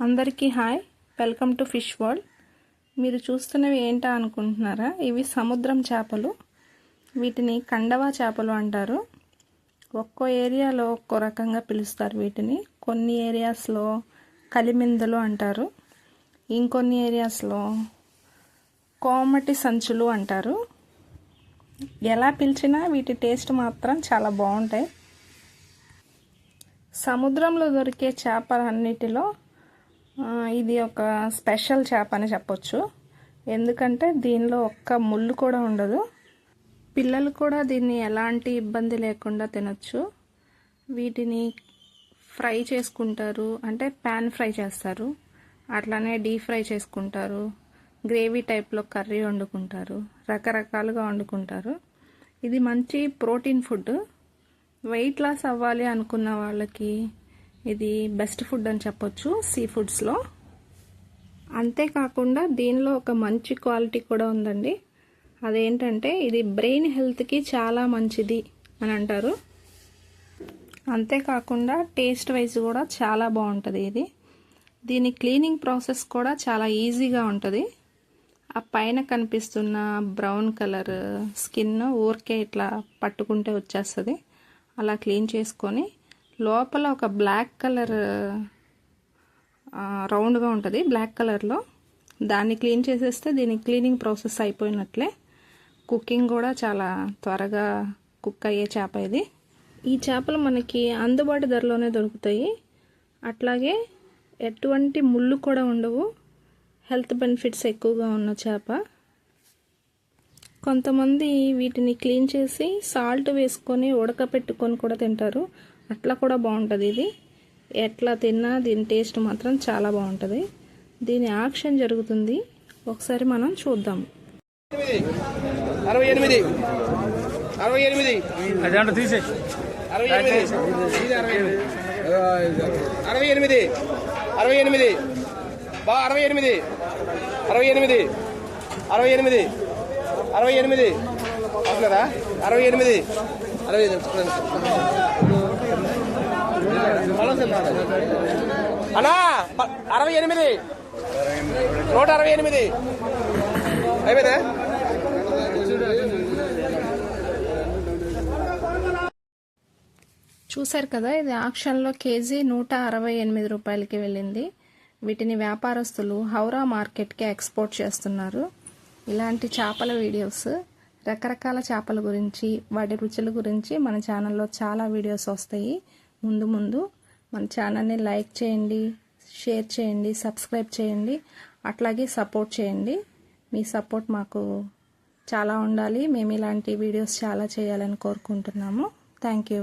అందరికీ hi, welcome to fish world. మీరు చూస్తున్నవి ఏంటా అనుకుంటున్నారా? ఇవి సముద్రం చేపలు. వీటిని కండవా చేపలు అంటారు. ఒక్కో ఏరియాలో ఒక్కో రకంగా పిలుస్తారు వీటిని. కొన్ని ఏరియాస్లో కలిమిందలు అంటారు, ఇంకొన్ని ఏరియాస్లో కోమటి సంచులు అంటారు. ఎలా పిలిచినా వీటి టేస్ట్ మాత్రం చాలా బాగుంటాయి. సముద్రంలో దొరికే చేపలన్నిటిలో ఇది ఒక స్పెషల్ చేప అని చెప్పొచ్చు. ఎందుకంటే దీనిలో ఒక్క ముళ్ళు కూడా ఉండదు. పిల్లలు కూడా దీన్ని ఎలాంటి ఇబ్బంది లేకుండా తినొచ్చు. వీటిని ఫ్రై చేసుకుంటారు, అంటే ప్యాన్ ఫ్రై చేస్తారు, అట్లానే డీప్ ఫ్రై చేసుకుంటారు, గ్రేవీ టైప్లో కర్రీ వండుకుంటారు, రకరకాలుగా వండుకుంటారు. ఇది మంచి ప్రోటీన్ ఫుడ్. వెయిట్ లాస్ అవ్వాలి అనుకున్న వాళ్ళకి ఇది బెస్ట్ ఫుడ్ అని చెప్పొచ్చు సీ ఫుడ్స్లో. అంతేకాకుండా దీనిలో ఒక మంచి క్వాలిటీ కూడా ఉందండి. అదేంటంటే ఇది బ్రెయిన్ హెల్త్కి చాలా మంచిది అని అంటారు. అంతేకాకుండా టేస్ట్ వైజ్ కూడా చాలా బాగుంటుంది ఇది. దీని క్లీనింగ్ ప్రాసెస్ కూడా చాలా ఈజీగా ఉంటుంది. ఆ పైన కనిపిస్తున్న బ్రౌన్ కలర్ స్కిన్ ఊరికే ఇట్లా పట్టుకుంటే వచ్చేస్తుంది. అలా క్లీన్ చేసుకొని లోపల ఒక బ్లాక్ కలర్ రౌండ్గా ఉంటుంది, బ్లాక్ కలర్లో, దాన్ని క్లీన్ చేసేస్తే దీని క్లీనింగ్ ప్రాసెస్ అయిపోయినట్లే. కుకింగ్ కూడా చాలా త్వరగా కుక్ అయ్యే చేప ఇది. ఈ చేపలు మనకి అందుబాటు ధరలోనే దొరుకుతాయి. అట్లాగే ఎటువంటి ముళ్ళు కూడా ఉండవు. హెల్త్ బెనిఫిట్స్ ఎక్కువగా ఉన్న చేప. కొంతమంది వీటిని క్లీన్ చేసి సాల్ట్ వేసుకొని ఉడకపెట్టుకొని కూడా తింటారు. అట్లా కూడా బాగుంటుంది. ఇది ఎట్లా తిన్నా దీని టేస్ట్ మాత్రం చాలా బాగుంటుంది. దీని యాక్షన్ జరుగుతుంది, ఒకసారి మనం చూద్దాం. 68 అన్నా 68 168 అయిపోయిందా? చూశారు కదా, ఇది ఆక్షన్లో కేజీ 168 రూపాయలకి వెళ్ళింది. వీటిని వ్యాపారస్తులు హౌరా మార్కెట్కి ఎక్స్పోర్ట్ చేస్తున్నారు. ఇలాంటి చేపల వీడియోస్, రకరకాల చేపల గురించి, వాటి రుచుల గురించి మన ఛానల్లో చాలా వీడియోస్ వస్తాయి. ముందు మన ఛానల్ని లైక్ చేయండి, షేర్ చేయండి, సబ్స్క్రైబ్ చేయండి, అట్లాగే సపోర్ట్ చేయండి. మీ సపోర్ట్ మాకు చాలా ఉండాలి. మేము ఇలాంటి వీడియోస్ చాలా చేయాలని కోరుకుంటున్నాము. Thank you.